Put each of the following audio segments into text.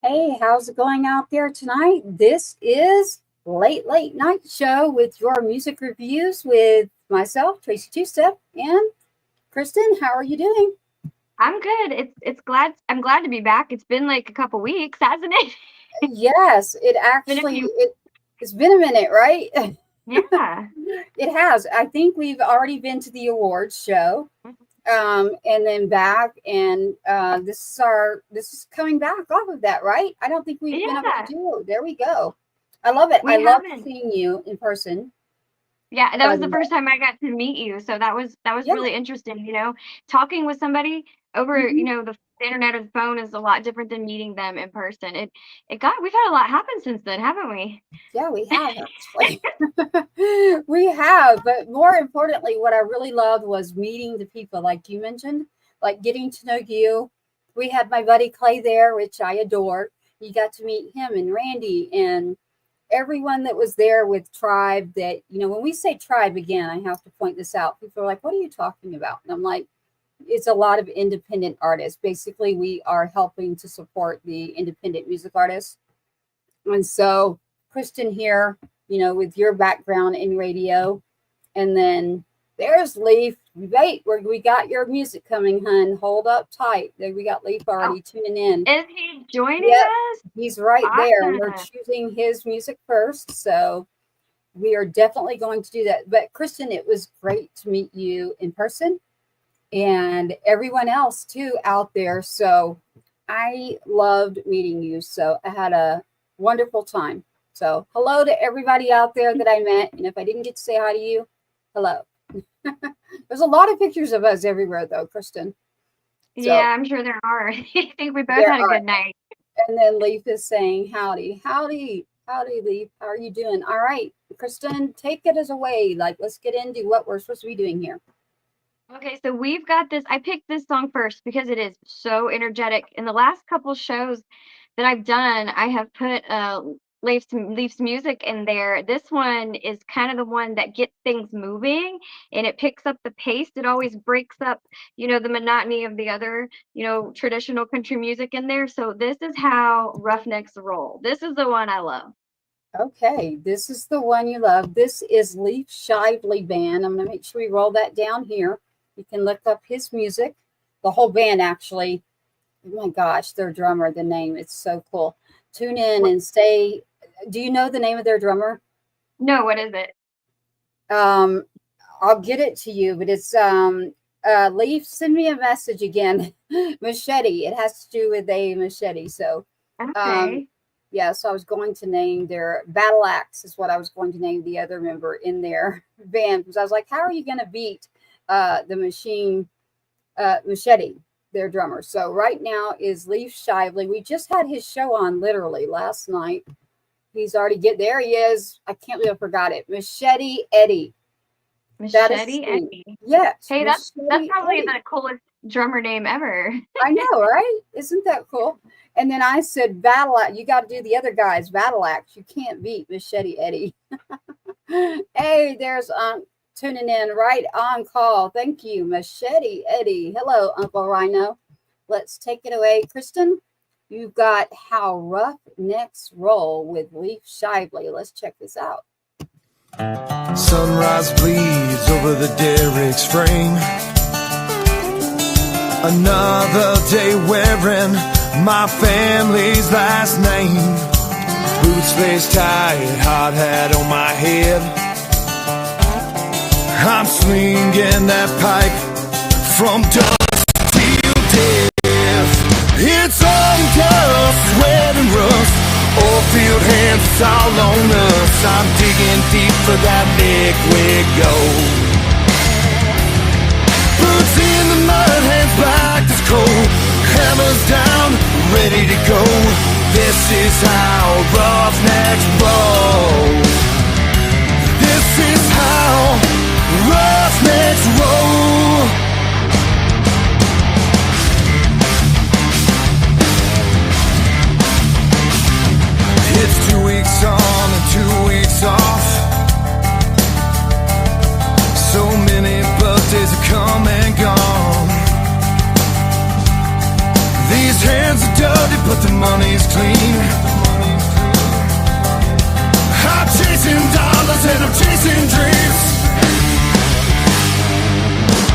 Hey, how's it going out there tonight? This is Late Night Show with your music reviews with myself, Tracy 2Step, and Kristen. How are you doing? I'm good. I'm glad to be back. It's been like a couple weeks, hasn't it? Yes, it Been a actually few. it's been a minute, right? Yeah. It has. I think we've already been to the awards show, and then back, and this is coming back off of that, right? I don't think we've been able to Yeah. do it. There we go. I love it. I We love haven't. seeing you in person. Yeah, that By was the the way, first time I got to meet you. So that was yeah. really interesting, talking with somebody over, Mhm. the internet or the phone is a lot different than meeting them in person. We've had a lot happen since then, haven't we? Yeah, we have actually. We have, but more importantly, what I really loved was meeting the people, like you mentioned, like getting to know you. We had my buddy Clay there, which I adore. You got to meet him and Randy and everyone that was there with Tribe. That, when we say Tribe, again, I have to point this out. People are like, what are you talking about? And I'm like, it's a lot of independent artists. Basically, we are helping to support the independent music artists. And so, Kristen here, with your background in radio, and then there's Leaf. Wait, we got your music coming, hun. Hold up tight. There we got Leaf Oh, already tuning in. is he joining Yep, us? he's right there. We're Awesome. choosing his music first, so we are definitely going to do that. But Kristen, it was great to meet you in person and everyone else too out there. So I loved meeting you. So I had a wonderful time. So hello to everybody out there that I met. And if I didn't get to say hi to you, hello. There's a lot of pictures of us everywhere though, Kristen. Yeah, So I'm sure there are. I think we both there had a are. good night. And then Leaf is saying, howdy, howdy, howdy, Leaf. How are you doing? All right, Kristen, take it as away. Like, let's get into what we're supposed to be doing here. Okay, so we've got this. I picked this song first because it is so energetic. In the last couple shows that I've done, I have put Leaf's music in there. This one is kind of the one that gets things moving and it picks up the pace. It always breaks up, the monotony of the other, traditional country music in there. So this is how Roughnecks roll. This is the one I love. Okay, this is the one you love. This is Leaf Shively Band. I'm going to make sure we roll that down here. You can look up his music, the whole band actually. Oh my gosh, their drummer, the name, it's so cool. Tune in What? and stay. Do you know the name of their drummer? No, what is it? Um, I'll get it to you, but it's Leaf, send me a message again. Machete. It has to do with a machete. So um Okay. yeah, so I was going to name their Battle Axe is what I was going to name the other member in their band because I was like, how are you gonna beat the machine machete, their drummer? So right now is Leaf Shively. We just had his show on literally last night. He's already there he is. I can't believe I forgot it. Machete Eddie. That is his Machete name. Eddie. Yes, Hey, that's Machete probably Eddie. the coolest drummer name ever. I know, right? Isn't that cool? And then I said, Battle Axe. You got to do the other guys. Battle Axe. You can't beat Machete Eddie. Hey, there's tuning in right on call. Thank you, Machete Eddie. Hello, Uncle Rhino. Let's take it away, Kristen. You've got How Rough Necks Roll with Leaf Shively. Let's check this out. Sunrise bleeds over the Derrick's frame. Another day wearing my family's last name. Boots lace tight, hard hat on my head. I'm swinging that pipe from dusk till death. It's on dust, sweat and rust. Oilfield hands, it's all on us. I'm digging deep for that liquid gold. Boots in the mud, hands back, it's cold. Hammers down, ready to go. This is how roughnecks roll. This is how roughnecks roll. It's 2 weeks on and 2 weeks off. So many birthdays have come and gone. These hands are dirty, but the money's clean. I'm chasing dollars and I'm chasing dreams.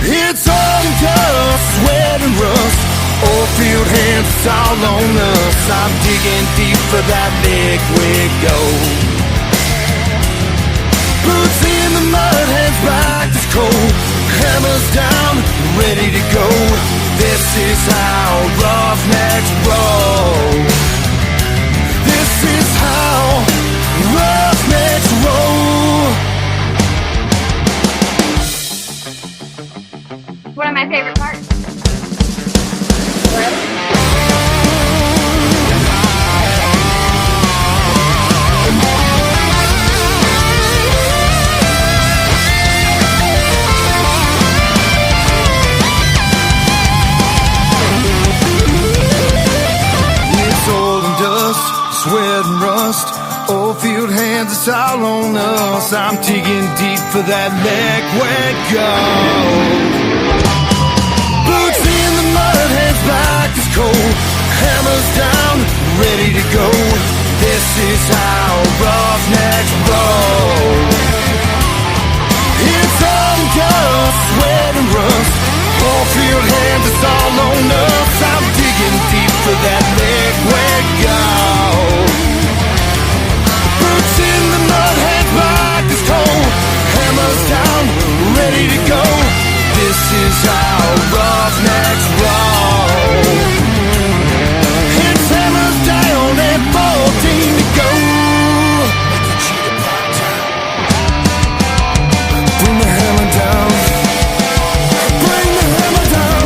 It's all dust, sweat and rust. Oil field hands, it's all on us. I'm digging deep for that liquid gold. Boots in the mud, hands back, it's cold. Hammers down, ready to go. This is how roughnecks roll. This is how roughnecks roll. One of my favorite parts. Sweat and rust, oil field hands, it's all on us. I'm digging deep for that liquid gold. Boots in the mud, hands back, it's cold. Hammers down, ready to go. This is how roughnecks roll. It's all dust, sweat and rust. Oil field hands, it's all on us. I'm digging deep for that liquid gold. Boots in the mud, hands back, it's cold. Hammers down, ready to go. This is how roughnecks roll. It's hammers down and 14 to go. Bring the hammer down. Bring the hammer down.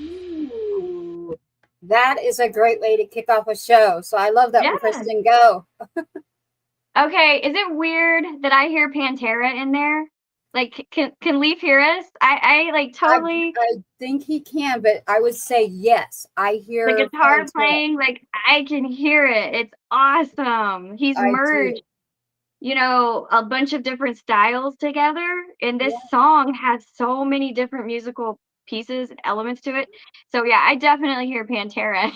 Ooh, that is a great way to kick off a show. So I love that one, Yeah. Kristen. Go. Okay, is it weird that I hear Pantera in there? Like, can Leif hear us? I like totally I think he can, but I would say yes. I hear the guitar Pantera. playing. Like, I can hear it. It's awesome. He's I do. merged, a bunch of different styles together, and this song has so many different musical pieces and elements to it. So yeah, I definitely hear Pantera.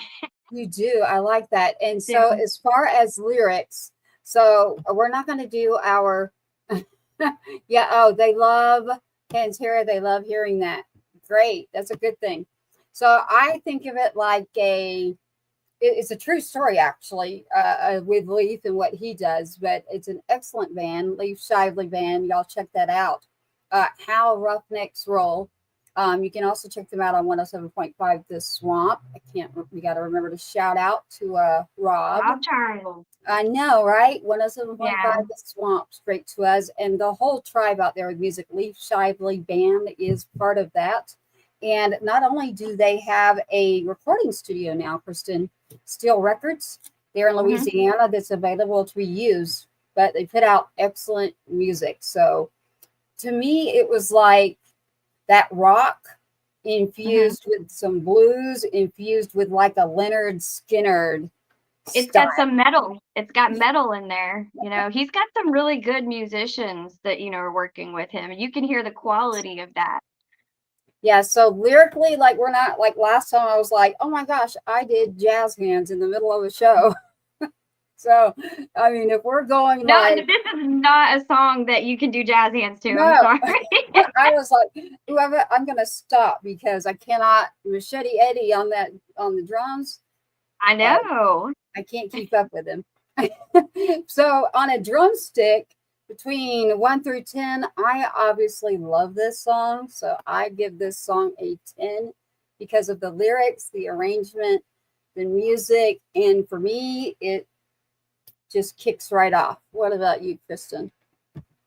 You do. I like that. And so Yeah. as far as lyrics, so we're not going to do our they love Pantera. They love hearing that. Great. That's a good thing. So I think of it like it's a true story actually, with Leif and what he does, but it's an excellent band, Leif Shively band. Y'all check that out. How Roughnecks Roll. You can also check them out on 107.5 The Swamp. We got to remember to shout out to Rob. Child. I know, right? 107.5 Yeah. The Swamp, straight to us. And the whole tribe out there with music, Leif Shively band is part of that. And not only do they have a recording studio now, Kristen, Steel Records, there in Louisiana, that's available to be used, but they put out excellent music. So to me, it was like that rock infused with some blues, infused with like a Leonard Skinner. It's got some metal. It's got metal in there. He's got some really good musicians that, are working with him. You can hear the quality of that. Yeah. So lyrically, like we're not like last time I was like, oh my gosh, I did jazz hands in the middle of a show. So, I mean, if we're going No, like, this is not a song that you can do jazz hands to. No. I'm sorry. I was like, whoever, I'm going to stop because I cannot Machete Eddie on the drums. I know. I can't keep up with him. So on a drumstick between 1 through 10, I obviously love this song. So I give this song a 10 because of the lyrics, the arrangement, the music. And for me, it just kicks right off. What about you, Kristen?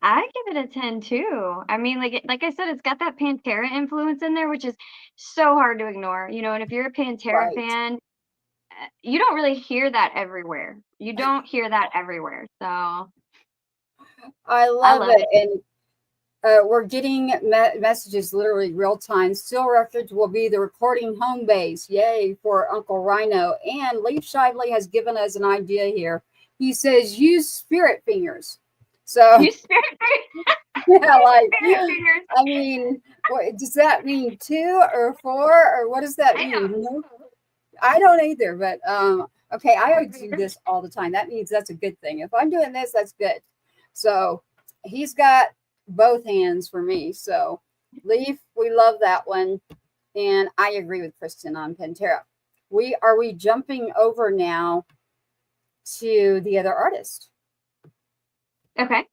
I give it a 10 too. I mean, like I said, it's got that Pantera influence in there, which is so hard to ignore. And if you're a Pantera fan, you don't really hear that everywhere. You don't hear that everywhere. So I love it. And we're getting messages literally real time. Steel Records will be the recording home base. Yay for Uncle Rhino. And Leif Shively has given us an idea here. He says, use spirit fingers. So You spirit yeah, like fingers. I mean, what, does that mean 2 or 4 or what does that I mean? don't No, I don't either. But okay, I do this all the time. That means that's a good thing. If I'm doing this, that's good. So he's got both hands for me. So Leaf, we love that one, and I agree with Kristen on Pantera. We jumping over now to the other artist. Okay.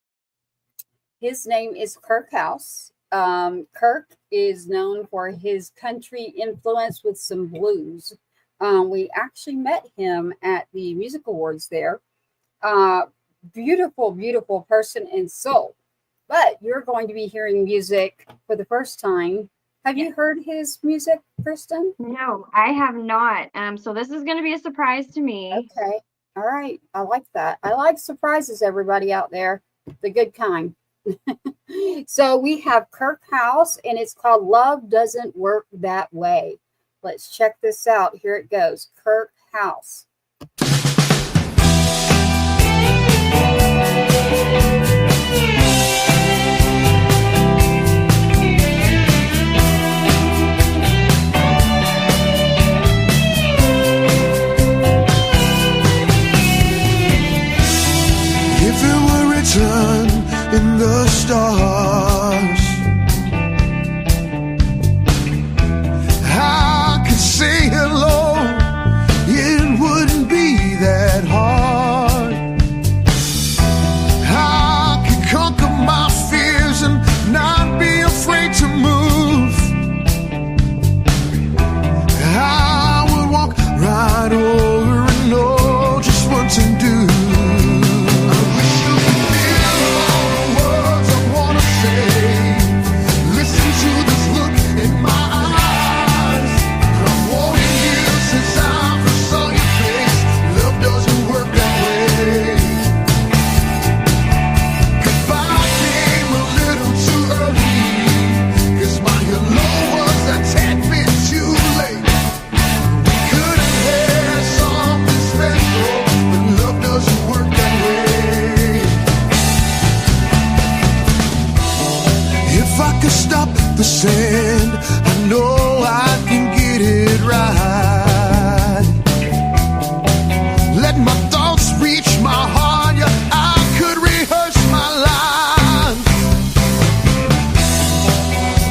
His name is KIRK House. KIRK is known for his country influence with some blues. We actually met him at the music awards there. Beautiful, beautiful person and soul. But you're going to be hearing music for the first time. Have you heard his music, Kristen? No, I have not. So this is going to be a surprise to me. Okay. All right. I like that. I like surprises, everybody out there. The good kind. So we have KIRK House, and it's called Love Doesn't Work That Way. Let's check this out. Here it goes. KIRK House. If it were written in the stars, I could say hello. It wouldn't be that hard. I could conquer my fears and not be afraid to move. I would walk right over and know just what to do. The sand, I know I can get it right. Let my thoughts reach my heart, yeah, I could rehearse my lines,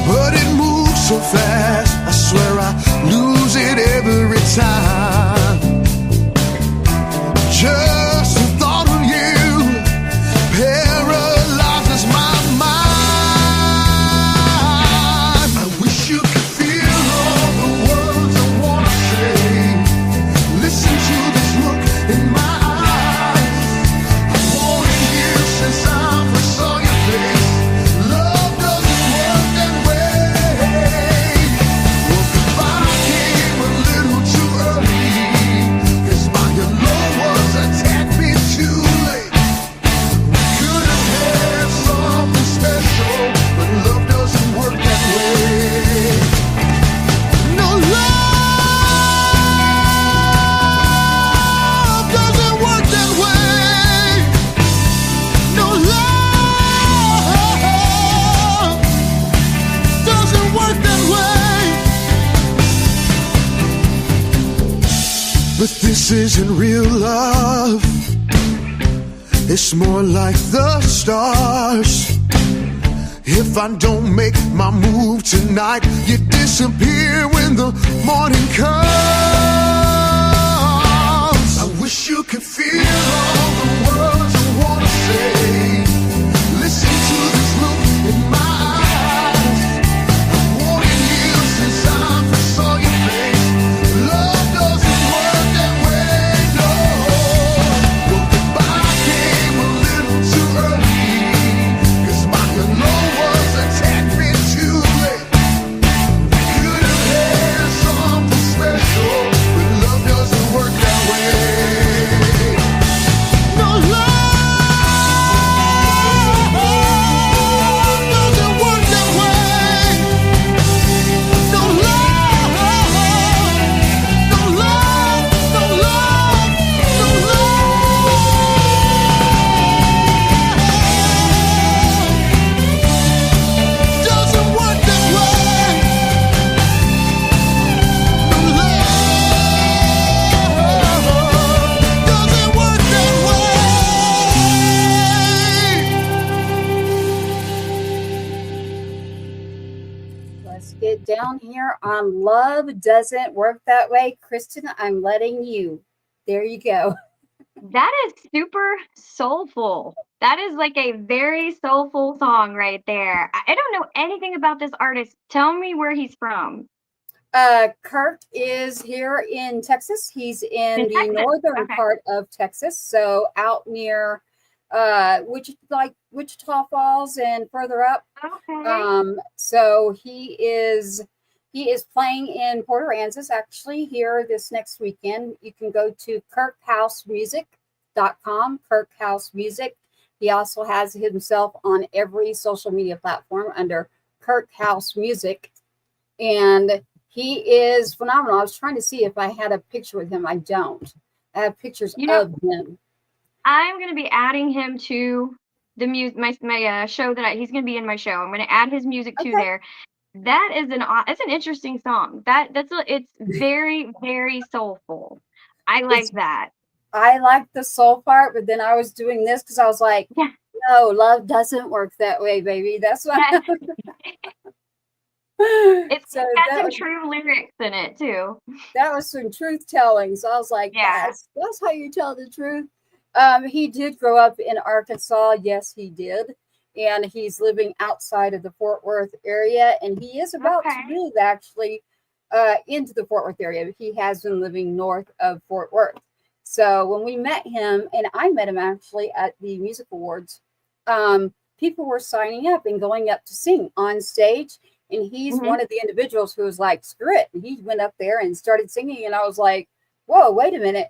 but it moves so fast, I swear I lose it every time. Just the thought of you paralyzes my mind. But this isn't real love. It's more like the stars. If I don't make my move tonight, you disappear when the morning comes. I wish you could feel all the words I wanna say. Listen to this look in my eyes. I've wanted you since I first saw your face. Love doesn't work that way, no. Well, goodbye came a little too early, 'cause my hello was attacked me too late. Could have had something special, but love doesn't work that way. Let's get down here on Love Doesn't Work That Way. Kristen, I'm letting you. There you go. That is super soulful. That is like a very soulful song right there. I don't know anything about this artist. Tell me where he's from. KIRK is here in Texas. He's in the Texas. northern Okay. part of Texas, so out near Wichita Falls and further up. Okay. So he is playing in Port Aransas actually here this next weekend. You can go to kirkhousemusic.com, KIRK House Music. He also has himself on every social media platform under KIRK House Music, and he is phenomenal. I was trying to see if I had a picture with him. I don't. I have pictures of him. I'm going to be adding him to the my show that he's going to be in my show. I'm going to add his music to there. That is it's an interesting song. It's very, very soulful. I like that. I like the soul part, but then I was doing this because I was like, no, love doesn't work that way, baby. That's what It's so got some true lyrics in it too. That was some truth telling. So I was like, that's how you tell the truth. He did grow up in Arkansas. Yes, he did. And he's living outside of the Fort Worth area. And he is about to move actually into the Fort Worth area. He has been living north of Fort Worth. So when we met him, and I met him actually at the music awards, people were signing up and going up to sing on stage. And he's one of the individuals who was like, screw it. And he went up there and started singing. And I was like, whoa, wait a minute.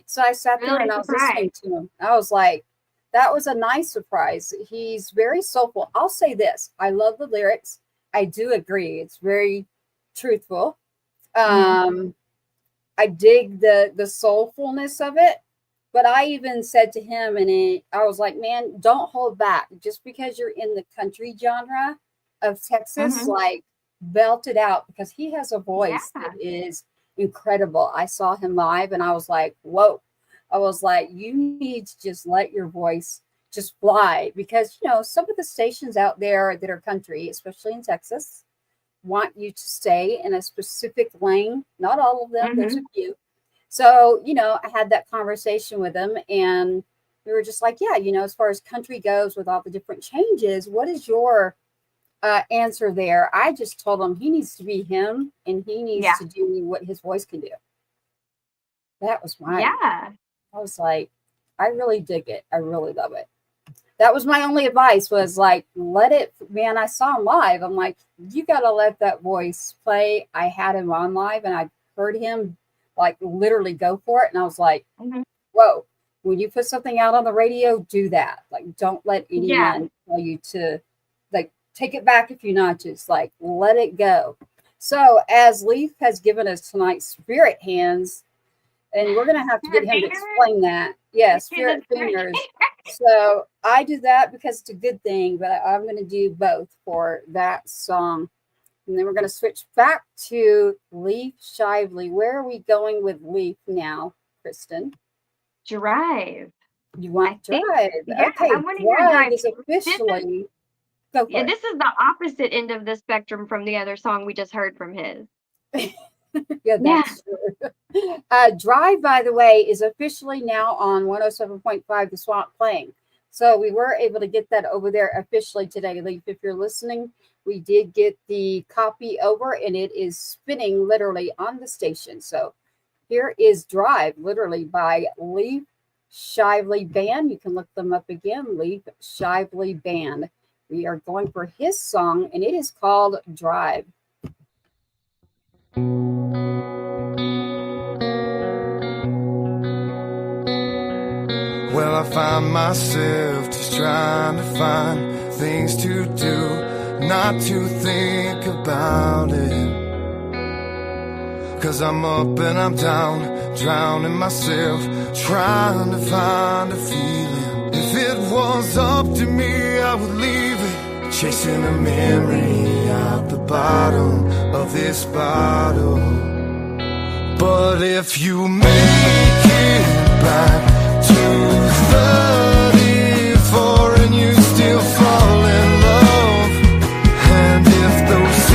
So I sat there and I was listening to him. I was like, that was a nice surprise. He's very soulful. I'll say this. I love the lyrics. I do agree. It's very truthful. I dig the soulfulness of it. But I even said to him, and I was like, man, don't hold back. Just because you're in the country genre of Texas, like belt it out, because he has a voice that is incredible. I saw him live and I was like, whoa. I was like, you need to just let your voice just fly, because some of the stations out there that are country, especially in Texas, want you to stay in a specific lane. Not all of them, there's a few. So I had that conversation with him, and we were just like, as far as country goes, with all the different changes, what is your answer there? I just told him he needs to be him, and he needs to do what his voice can do. That was my I was like, I really dig it. I really love it. That was my only advice, was like, let it, man. I saw him live. I'm like, you got to let that voice play. I had him on live and I heard him like literally go for it. And I was like, whoa, when you put something out on the radio, do that. Like, don't let anyone tell you to like take it back a few notches. Like, let it go. So as LEIF has given us tonight spirit hands, and we're going to have to get him to explain that. Yes, spirit fingers. So I do that because it's a good thing, but I'm going to do both for that song. And then we're going to switch back to LEIF Shively. Where are we going with LEIF now, Kristen? Drive. You want Drive? Okay, I want to hear Drive. Is officially. This is the opposite end of the spectrum from the other song we just heard from his. That's true. Drive, by the way, is officially now on 107.5 The Swamp playing. So we were able to get that over there officially today, LEIF. If you're listening, we did get the copy over, and it is spinning literally on the station. So here is Drive, literally by LEIF Shively Band. You can look them up again, LEIF Shively Band. We are going for his song, and it is called Drive. Well, I find myself just trying to find things to do, not to think about it. 'Cause I'm up and I'm down, drowning myself, trying to find a feeling. If it was up to me, I would leave it, chasing a memory out the bottom of this bottle. But if you make it back to 34 and you still fall in love, and if those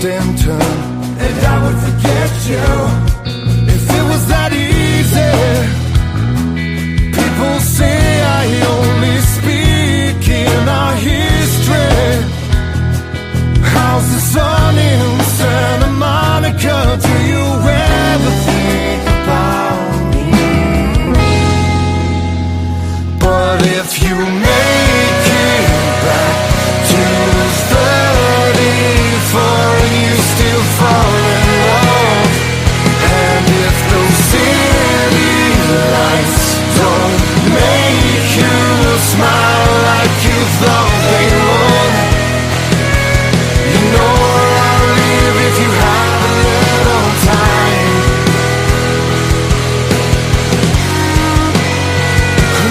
and turn, and I would forget you if it was that easy. People say I only speak in our history. How's the sun in Santa Monica? Do you ever think about me? But if you make it back to 34 and you still fall in love, and if those city lights don't make you smile like you thought they would, you know where I'll live if you have a little time.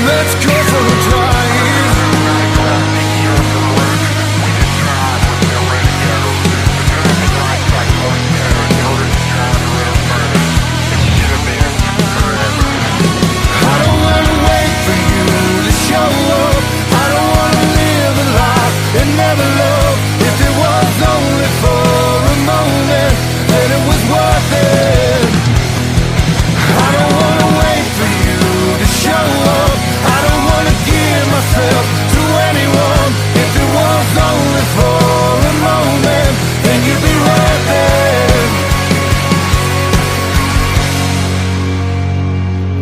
Let's go for a drive. I don't wanna wait for you to show up. I don't wanna live a life and never love. If it was only for a moment, then it was worth it. I don't wanna wait for you to show up. I don't wanna give myself to anyone. If it was only for a moment, then you'd be worth it.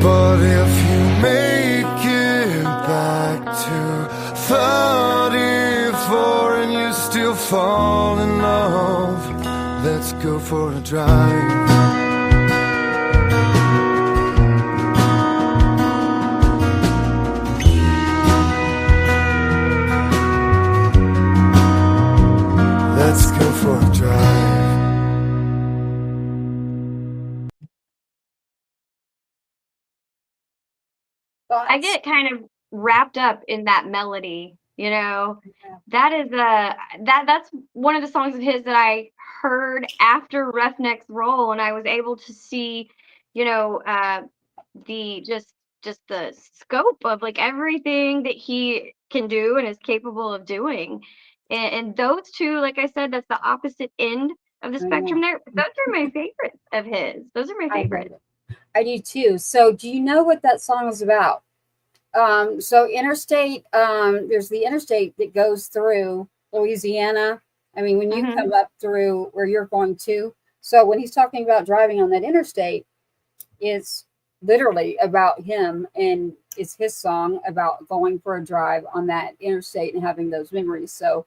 But if you make it back to 34 and you still fall in love, let's go for a drive. Let's go for a drive. I get kind of wrapped up in that melody, you know. Yeah. That is that's one of the songs of his that I heard after Roughneck's role, and I was able to see, you know, the just the scope of like everything that he can do and is capable of doing. And those two, like I said, that's the opposite end of the I know. spectrum there. Those are my favorites of his. Those are my I love favorites. it. I do too. So do you know what that song is about? So interstate, there's the interstate that goes through Louisiana. I mean, when you Mhm. come up through where you're going to, so when he's talking about driving on that interstate, it's literally about him, and it's his song about going for a drive on that interstate and having those memories. So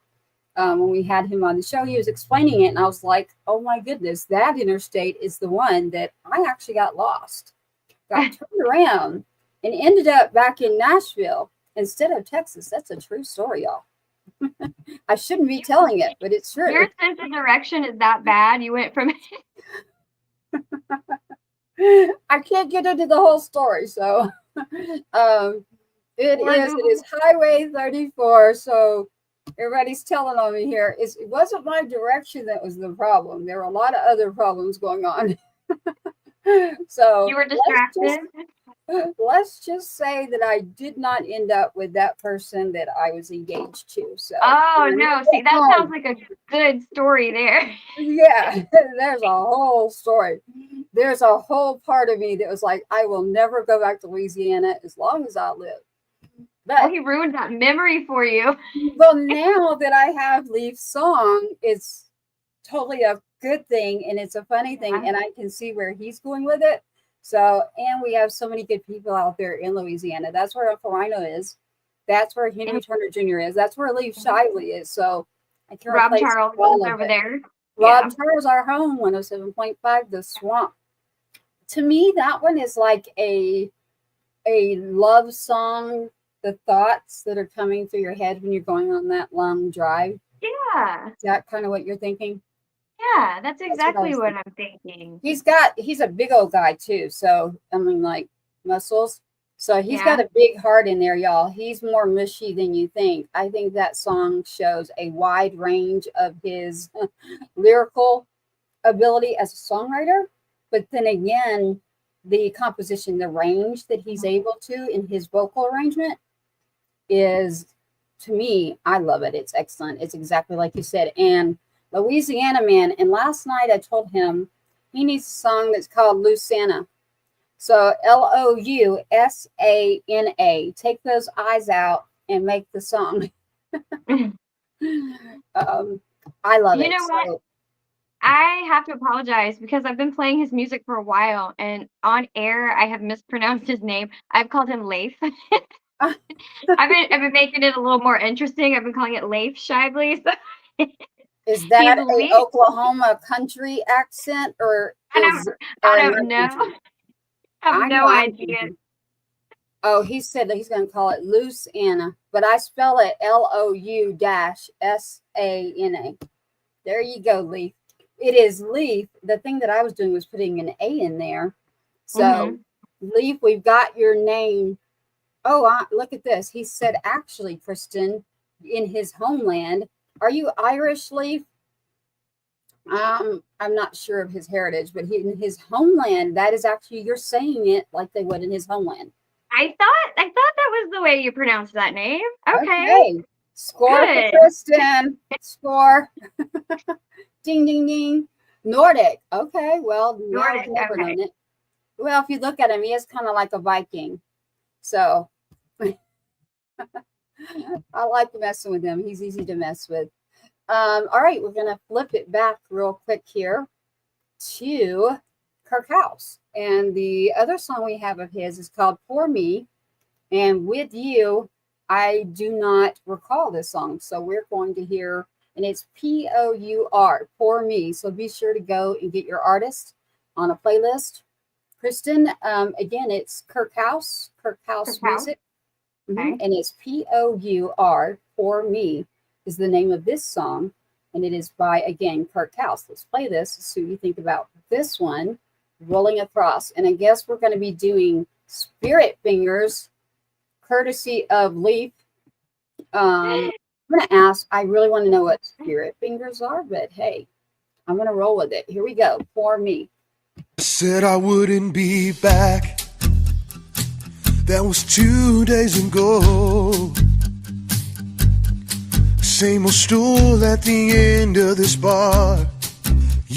when we had him on the show, he was explaining it, and I was like, oh my goodness, that interstate is the one that I actually got lost, got turned around, and ended up back in Nashville instead of Texas. That's a true story, y'all. I shouldn't be telling it, but it's true. Your sense of direction is that bad. You went from I can't get into the whole story, so it is Highway 34. So everybody's telling on me here. It wasn't my direction that was the problem. There were a lot of other problems going on. So you were distracted. let's just say that I did not end up with that person that I was engaged to. So Oh no, see that sounds like a good story there. yeah, there's a whole story. There's a whole part of me that was like, I will never go back to Louisiana as long as I live. But Well, he ruined that memory for you. well, now that I have LEIF's song, it's totally a good thing, and it's a funny thing, and I can see where he's going with it. So, and we have so many good people out there in Louisiana. That's where Uncle Rhino is. That's where Henry Turner Jr. is. That's where LEIF Shively is. So I can Rob replace Charles all is of over it. there. Rob Charles, our home, 107.5, The Swamp. To me, that one is like a love song, the thoughts that are coming through your head when you're going on that long drive. Yeah. Is that kind of what you're thinking? Yeah, that's exactly what I'm thinking. He's a big old guy too. So, I mean, like muscles. So he's got a big heart in there, y'all. He's more mushy than you think. I think that song shows a wide range of his lyrical ability as a songwriter. But then again, the composition, the range that he's able to in his vocal arrangement is, to me, I love it. It's excellent. It's exactly like you said. And Louisiana man. And last night I told him he needs a song that's called Louisiana. So Lousana. Take those I's out and make the song. I love it. You know what? I have to apologize because I've been playing his music for a while, and on air I have mispronounced his name. I've called him LEIF. I've been making it a little more interesting. I've been calling it LEIF Shively. So is that an Oklahoma country accent, or I don't know. I have no idea. Oh, he said that he's going to call it Louisiana, but I spell it LOU-SANA. There you go, LEIF. It is LEIF. The thing that I was doing was putting an A in there. So, LEIF, we've got your name. Oh, look at this. He said, actually, Kristen, in his homeland, are you Irish, LEIF? I'm not sure of his heritage, but in his homeland, that is actually, you're saying it like they would in his homeland. I thought that was the way you pronounced that name. Okay. Score for Kristen. Score. Ding, ding, ding. Nordic. Okay. Well, Nordic. Never known it. Well, if you look at him, he is kind of like a Viking. So I like messing with him. He's easy to mess with. All right. We're going to flip it back real quick here to KIRK House. And the other song we have of his is called For Me. And With You, I do not recall this song. So we're going to hear, and it's POUR, For Me. So be sure to go and get your artist on a playlist. Kristen, again, it's KIRK House Music. Okay. And it's POUR, For Me is the name of this song. And it is by, again, KIRK House. Let's play this. See what you think about this one. Rolling Across. And I guess we're going to be doing Spirit Fingers, courtesy of LEIF. I'm going to ask, I really want to know what Spirit Fingers are, but hey, I'm going to roll with it. Here we go. For Me. I said I wouldn't be back. That was 2 days ago. Same old stool at the end of this bar.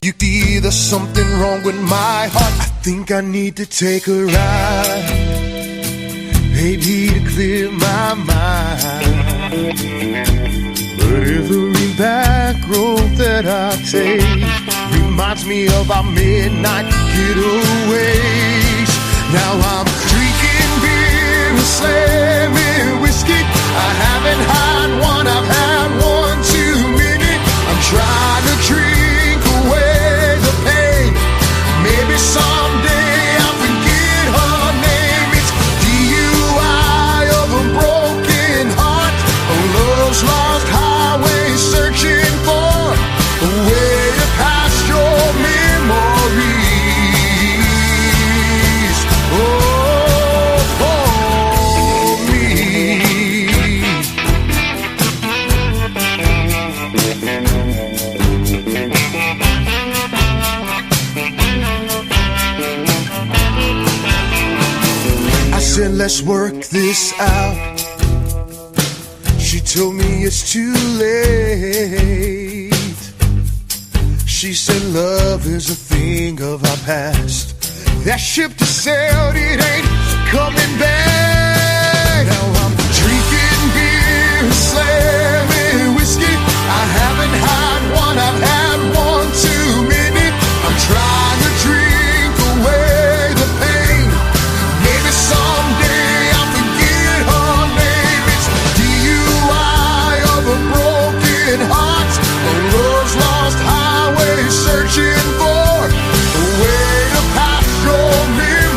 You see there's something wrong with my heart. I think I need to take a ride, maybe to clear my mind. But every back road that I take reminds me of our midnight getaways. Now I'm drinking beer and slamming whiskey. I haven't had one, I've had one too many. I'm trying to drink away the pain. Maybe someday I'll forget her name. It's DUI of a broken heart, a love's lost highway, searching for a way to pass your memories. Oh, for me. I said, let's work this out. She told me it's too late. She said love is a thing of our past. That ship that sailed, it ain't coming back. Now I'm drinking beer and slamming whiskey. I haven't had one, I've had one too many. I'm trying to drink away the pain. Maybe someday I'll forget her name. It's DUI of a broken heart, a love's lost highway, searching for a way to pass your memories.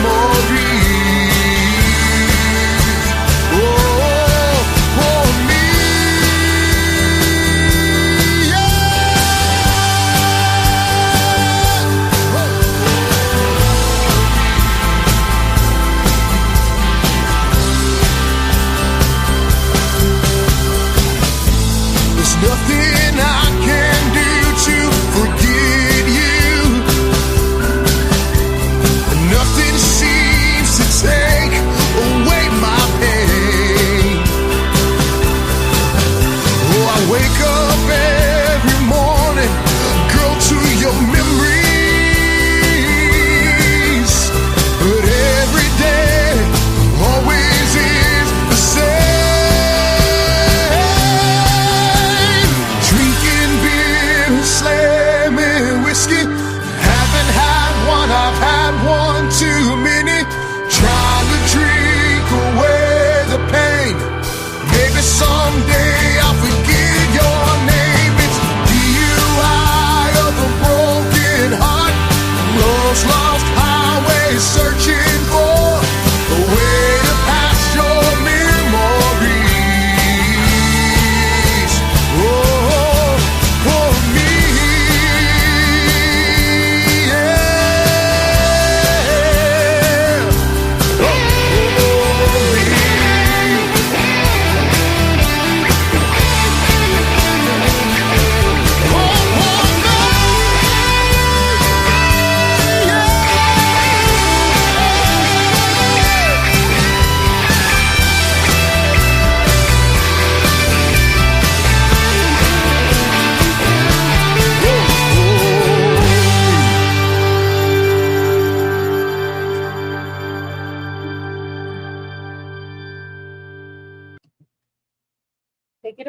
Oh,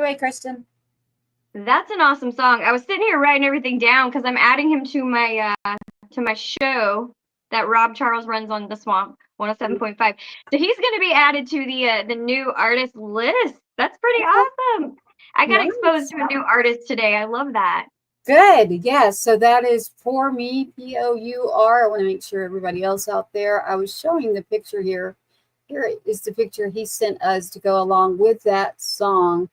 away, Kristen. That's an awesome song. I was sitting here writing everything down because I'm adding him to my show that Rob Charles runs on the Swamp 107.5. So he's going to be added to the new artist list. That's pretty awesome. I got exposed to a new artist today. I love that. Good. Yes. So that is For Me, P-O-U-R. I want to make sure everybody else out there. I was showing the picture here. Here is the picture he sent us to go along with that song.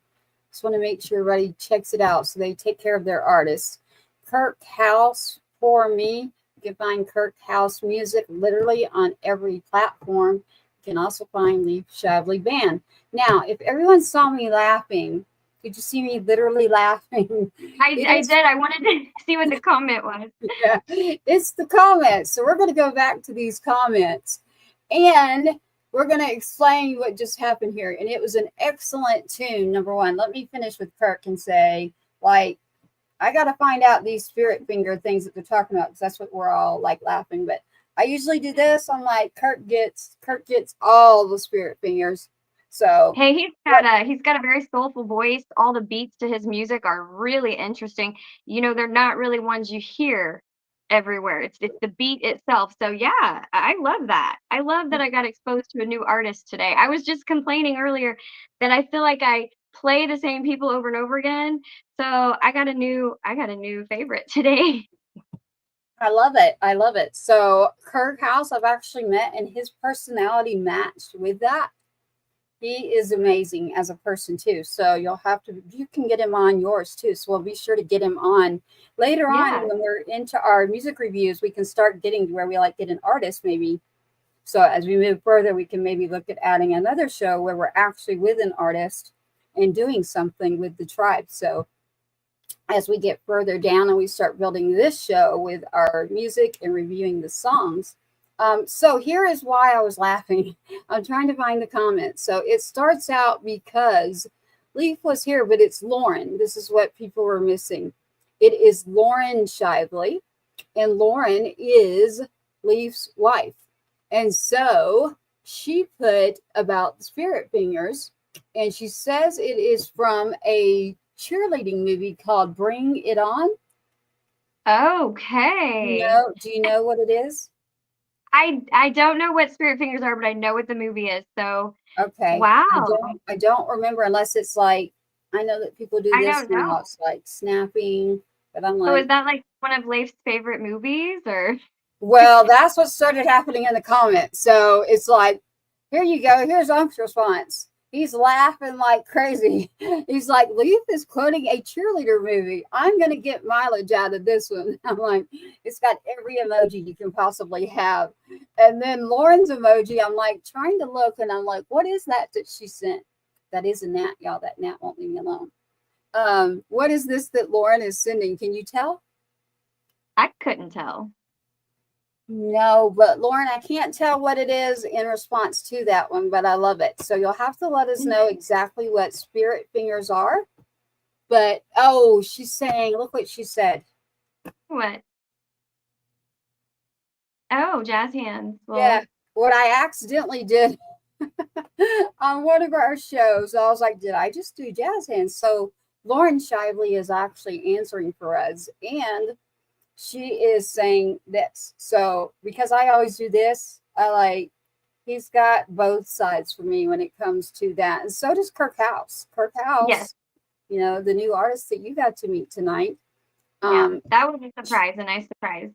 Just want to make sure everybody checks it out so they take care of their artists. KIRK House, For Me. You can find KIRK House music literally on every platform. You can also find the SHIVELY band. Now, if everyone saw me laughing, could you see me literally laughing? I did. I wanted to see what the comment was. Yeah, it's the comments. So we're going to go back to these comments and we're going to explain what just happened here. And it was an excellent tune, number one. Let me finish with KIRK and say, like, I got to find out these spirit finger things that they're talking about because that's what we're all like laughing. But I usually do this. I'm like, KIRK gets all the spirit fingers. So hey, he's got a very soulful voice. All the beats to his music are really interesting. You know, they're not really ones you hear everywhere. It's the beat itself. So yeah, I love that. I love that I got exposed to a new artist today. I was just complaining earlier that I feel like I play the same people over and over again. So I got a new favorite today. I love it. I love it. So KIRK House, I've actually met, and his personality matched with that. He is amazing as a person too. So you can get him on yours too. So we'll be sure to get him on later on when we're into our music reviews. We can start getting to where we like get an artist maybe. So as we move further, we can maybe look at adding another show where we're actually with an artist and doing something with the tribe. So as we get further down and we start building this show with our music and reviewing the songs. So here is why I was laughing. I'm trying to find the comments. So it starts out because LEIF was here, but it's Lauren. This is what people were missing. It is Lauren Shively, and Lauren is LEIF's wife. And so she put about the spirit fingers, and she says it is from a cheerleading movie called Bring It On. Okay. Do you know what it is? I don't know what spirit fingers are, but I know what the movie is. So okay. Wow. I don't remember unless it's like, I know that people do this now. It's like snapping, but I'm like, so is that like one of Leif's favorite movies or? Well, that's what started happening in the comments. So it's like, here you go. Here's Ump's response. He's laughing like crazy. He's like, LEIF is quoting a cheerleader movie. I'm going to get mileage out of this one. I'm like, it's got every emoji you can possibly have. And then Lauren's emoji, I'm like trying to look and I'm like, what is that she sent? That is a gnat, y'all. That gnat won't leave me alone. What is this that Lauren is sending? Can you tell? I couldn't tell. No, but Lauren, I can't tell what it is in response to that one, but I love it. So you'll have to let us know exactly what spirit fingers are. But, oh, she's saying, look what she said. What? Oh, jazz hands. Well, yeah, what I accidentally did on one of our shows, I was like, did I just do jazz hands? So Lauren Shively is actually answering for us, and she is saying this. So because I always do this, he's got both sides for me when it comes to that. And so does KIRK House. KIRK House, yes. You know, the new artist that you got to meet tonight. Yeah, that was a surprise, a nice surprise.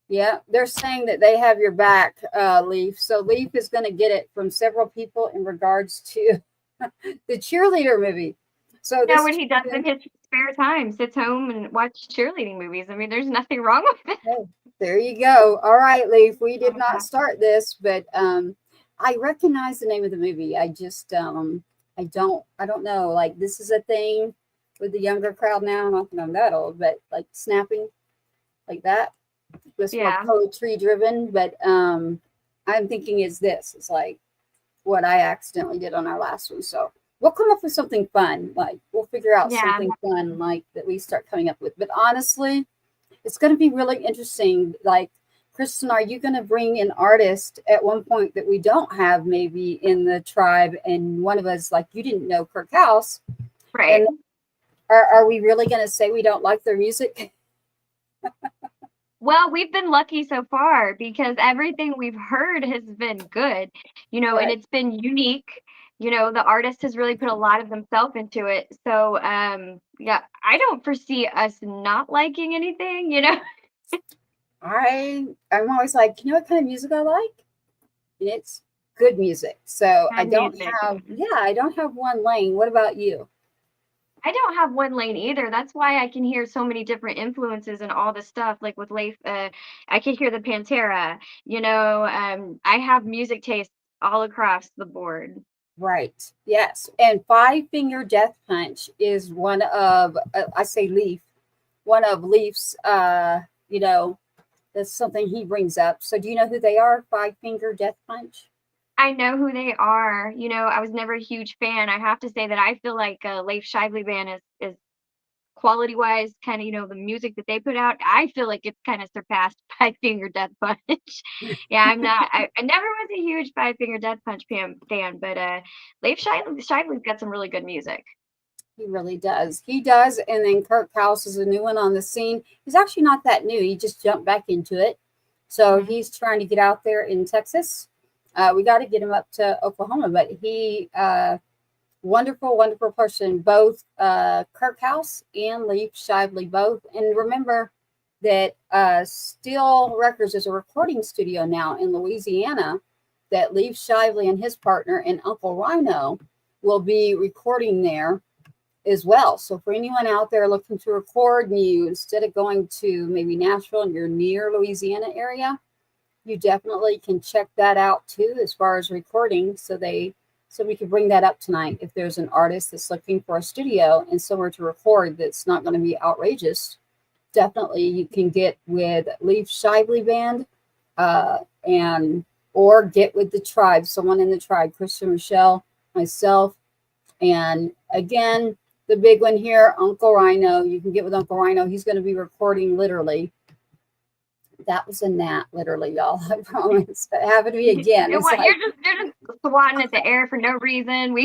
Yeah, they're saying that they have your back, LEIF. So LEIF is going to get it from several people in regards to the cheerleader movie. So yeah, what he does in his spare time, sits home and watch cheerleading movies. I mean, there's nothing wrong with it. Oh, there you go. All right, LEIF, we did not start this, but I recognize the name of the movie. I just I don't know. Like, this is a thing with the younger crowd now. Not that I'm that old, but like snapping like that. It's more poetry driven, but I'm thinking it's like what I accidentally did on our last one. So we'll come up with something fun. Like, we'll figure out something fun like that we start coming up with. But honestly, it's going to be really interesting. Like, Kristen, are you going to bring an artist at one point that we don't have maybe in the tribe? And one of us, like, you didn't know KIRK House, Right. Are we really going to say we don't like their music? Well, we've been lucky so far because everything we've heard has been good, and Right. it's been unique. The artist has really put a lot of themselves into it. So, yeah, I don't foresee us not liking anything. I'm always like, you know what kind of music I like? And it's good music. So I Good don't music. have, yeah, I don't have one lane. What about you? I don't have one lane either. That's why I can hear so many different influences and all the stuff. Like with Leif, I could hear the Pantera. I have music tastes all across the board. Right. Yes. And Five Finger Death Punch is one of, I say Leaf, one of Leaf's, you know, that's something he brings up. So do you know who they are? Five Finger Death Punch? I know who they are. I was never a huge fan. I have to say that I feel like Leif Shively band is quality wise, kind of the music that they put out. I feel like it's kind of surpassed Five Finger Death Punch. Yeah, I'm not. I never was a huge Five Finger Death Punch fan, but Leif Shively's got some really good music. He really does. He does. And then Kirk House is a new one on the scene. He's actually not that new. He just jumped back into it. So Mhm. he's trying to get out there in Texas. We got to get him up to Oklahoma, but he, wonderful, wonderful person, both Kirk House and Leaf Shively, both. And remember that Steel Records is a recording studio now in Louisiana that Leaf Shively and his partner and Uncle Rhino will be recording there as well. So for anyone out there looking to record and you, instead of going to maybe Nashville and you're near Louisiana area, you definitely can check that out too as far as recording. So we could bring that up tonight if there's an artist that's looking for a studio and somewhere to record that's not going to be outrageous. Definitely you can get with Leaf Shively Band, and or get with the tribe, someone in the tribe, Kristen Rachelle, myself, and again, the big one here, Uncle Rhino. You can get with Uncle Rhino. He's going to be recording literally. That was a gnat, literally, y'all. I promise. It happened to me again. It's like You're just swatting at the air for no reason.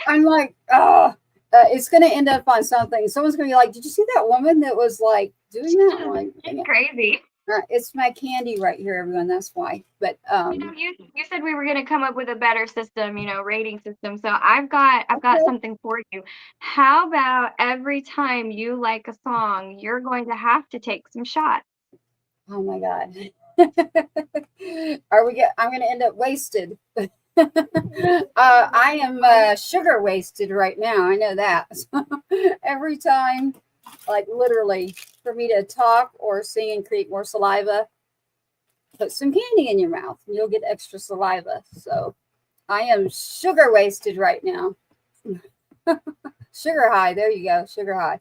I'm like, oh, it's going to end up on something. Someone's going to be like, "Did you see that woman that was like doing that?" I'm like, It's crazy. It's my candy right here, everyone. That's why. But You said we were going to come up with a better system, rating system. So I've got okay. something for you. How about every time you like a song, you're going to have to take some shots? Oh my god. I'm going to end up wasted. I am sugar wasted right now. I know that. So every time, like literally, for me to talk or sing and create more saliva, put some candy in your mouth and you'll get extra saliva. So I am sugar wasted right now. Sugar high. There you go. Sugar high.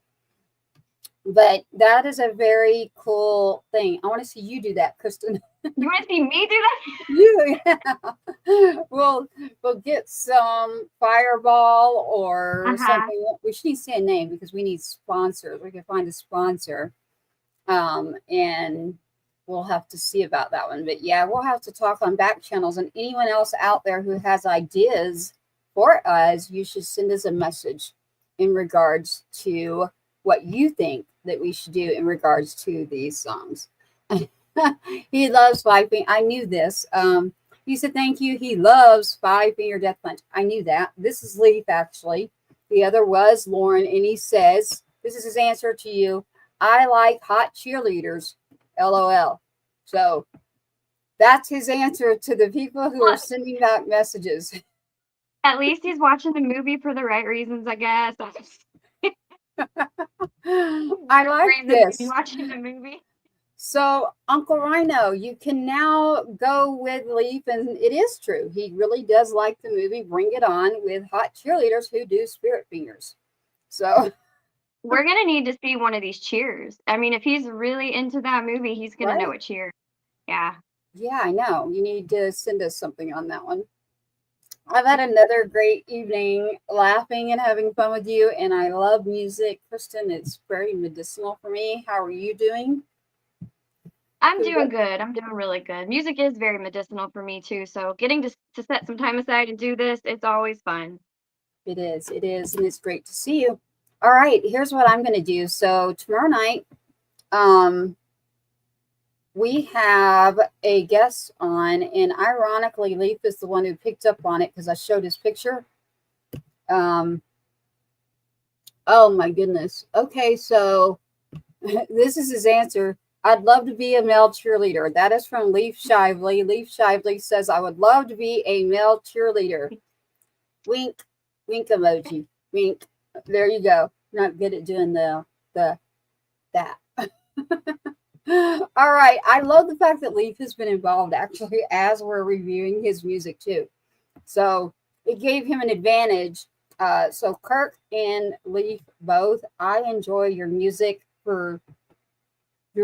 But that is a very cool thing. I want to see you do that, Kristen. You want to see me do that? You, yeah. We'll get some Fireball or something. We should say a name because we need sponsors. We can find a sponsor, and we'll have to see about that one. But yeah, we'll have to talk on back channels. And anyone else out there who has ideas for us, you should send us a message in regards to what you think that we should do in regards to these songs. He loves Five Finger. I knew this. He said thank you. He loves Five Finger Death Punch. I knew that. This is Leaf actually. The other was Lauren, and he says this is his answer to you. I like hot cheerleaders. LOL. So that's his answer to the people who are sending back messages. At least he's watching the movie for the right reasons, I guess. I like this. Watching the movie. So, Uncle Rhino, you can now go with Leaf, and it is true. He really does like the movie Bring It On with hot cheerleaders who do spirit fingers. So, we're going to need to see one of these cheers. I mean, if he's really into that movie, he's going to know a cheer. Yeah. Yeah, I know. You need to send us something on that one. I've had another great evening laughing and having fun with you, and I love music. Kristen, it's very medicinal for me. How are you doing? I'm doing good. I'm doing really good. Music is very medicinal for me too. So getting to set some time aside and do this, it's always fun. It is, and it's great to see you. All right, here's what I'm going to do. So tomorrow night, we have a guest on, and ironically, Leif is the one who picked up on it because I showed his picture. Oh my goodness. Okay, so this is his answer. I'd love to be a male cheerleader. That is from Leif Shively. Leif Shively says, I would love to be a male cheerleader. Wink, wink emoji, wink. There you go. Not good at doing that. All right. I love the fact that Leif has been involved actually as we're reviewing his music too. So it gave him an advantage. So KIRK and Leif both, I enjoy your music. You're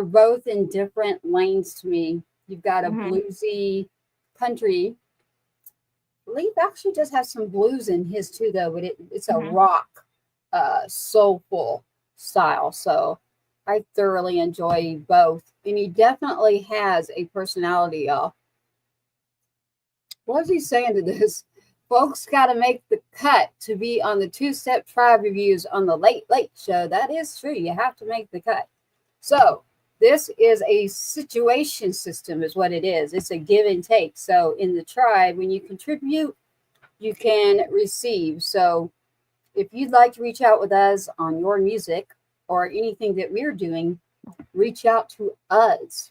both in different lanes to me. You've got a bluesy country. Leif actually does have some blues in his too, though, but it's a rock, soulful style. So I thoroughly enjoy both. And he definitely has a personality, y'all. What was he saying to this? Folks got to make the cut to be on the 2Step Tribe reviews on the Late Late Show. That is true. You have to make the cut. So this is a situation system is what it is. It's a give and take. So in the tribe, when you contribute, you can receive. So if you'd like to reach out with us on your music or anything that we're doing, reach out to us.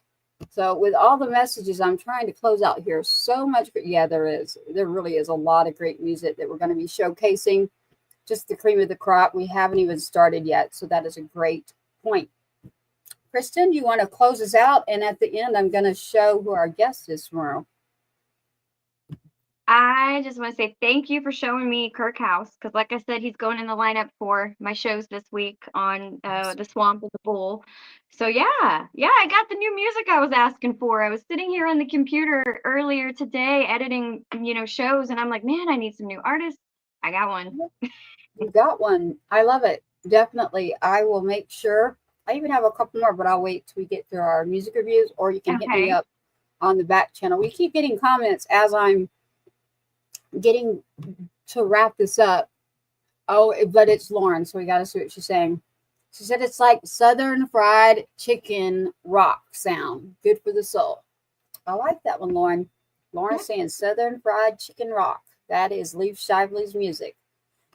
So with all the messages, I'm trying to close out here. So much. Yeah, there is. There really is a lot of great music that we're going to be showcasing. Just the cream of the crop. We haven't even started yet. So that is a great point. Kristen, you want to close us out? And at the end, I'm going to show who our guest is tomorrow. I just want to say thank you for showing me KIRK House, because like I said, he's going in the lineup for my shows this week on the Swamp and the Bull. So yeah, I got the new music I was asking for. I was sitting here on the computer earlier today editing, shows, and I'm like, man, I need some new artists. I got one. You got one. I love it. Definitely. I will make sure. I even have a couple more, but I'll wait till we get through our music reviews, or you can hit me up on the back channel. We keep getting comments as I'm getting to wrap this up. Oh, but it's Lauren, so we got to see what she's saying. She said it's like Southern fried chicken rock sound. Good for the soul. I like that one, Lauren. Lauren's saying Southern fried chicken rock. That is Leif Shively's music.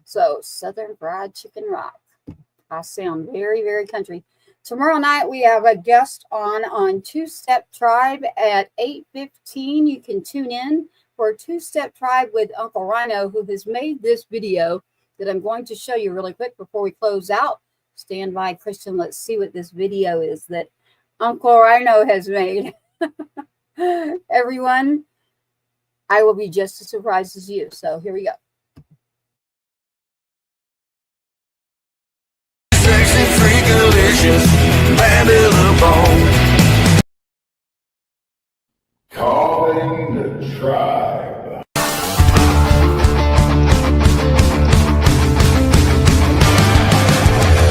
So Southern fried chicken rock. I sound very, very country. Tomorrow night, we have a guest on 2Step Tribe at 8:15. You can tune in for 2Step Tribe with Uncle Rhino, who has made this video that I'm going to show you really quick before we close out. Stand by, Christian. Let's see what this video is that Uncle Rhino has made. Everyone, I will be just as surprised as you. So here we go. Calling the tribe.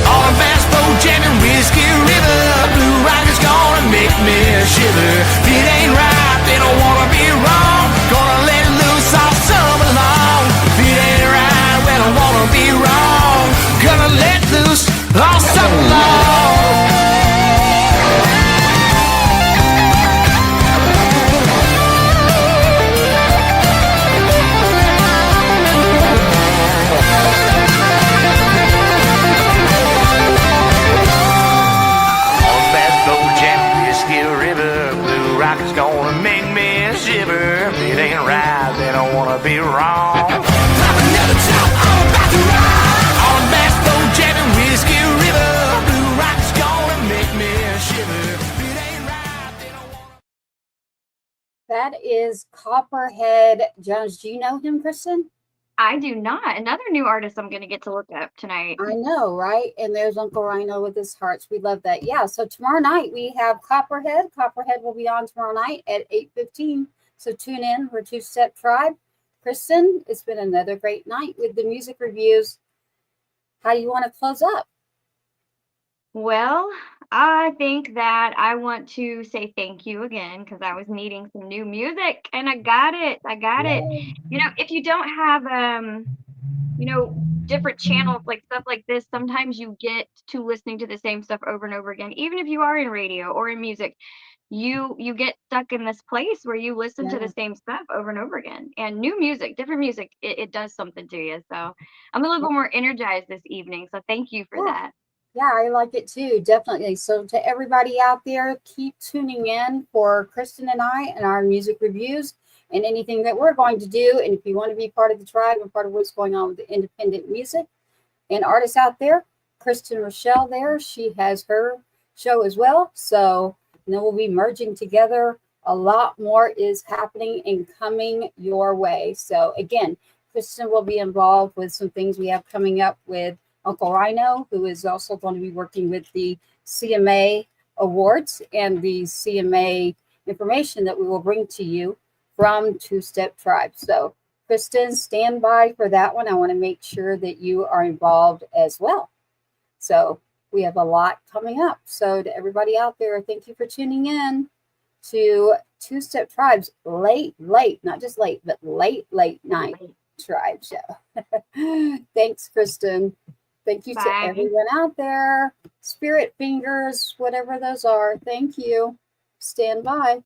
On a fast boat, jamming Whiskey River, Blue Rock is gonna make me shiver. If it ain't right, they don't wanna be wrong. Gonna let loose all summer long. If it ain't right, we don't wanna be wrong. Gonna let loose all summer long. Gonna make me shiver. If it ain't right, they don't wanna be wrong. Pop another top, I'm about to ride. On bass boat, jamming Whiskey River. Blue Rock's gonna make me shiver. If it ain't right, they don't wanna. That is Copperhead Jones. Do you know him, Kristen? I do not. Another new artist I'm going to get to look up tonight. I know, right? And there's Uncle Rhino with his hearts. We love that. Yeah, so tomorrow night we have Copperhead. Copperhead will be on tomorrow night at 8:15. So tune in for 2Step Tribe. Kristen, it's been another great night with the music reviews. How do you want to close up? Well, I think that I want to say thank you again, because I was needing some new music and I got it. If you don't have different channels, like stuff like this, sometimes you get to listening to the same stuff over and over again. Even if you are in radio or in music, you get stuck in this place where you listen to the Yeah. same stuff over and over again. And new music, different music, it does something to you. So I'm a little bit more energized this evening. So thank you for Yeah. that. Yeah, I like it too, definitely. So to everybody out there, keep tuning in for Kristen and I and our music reviews and anything that we're going to do. And if you want to be part of the tribe and part of what's going on with the independent music and artists out there, Kristen Rachelle there, she has her show as well. So then we'll be merging together. A lot more is happening and coming your way. So again, Kristen will be involved with some things we have coming up with Uncle Rhino, who is also going to be working with the CMA awards and the CMA information that we will bring to you from 2Step Tribe. So Kristen, stand by for that one. I want to make sure that you are involved as well. So we have a lot coming up. So to everybody out there, thank you for tuning in to 2Step Tribe's late, not just late, but late night tribe show. Thanks, Kristen. Thank you to Bye. everyone out there. Spirit fingers, whatever those are. Thank you. Stand by.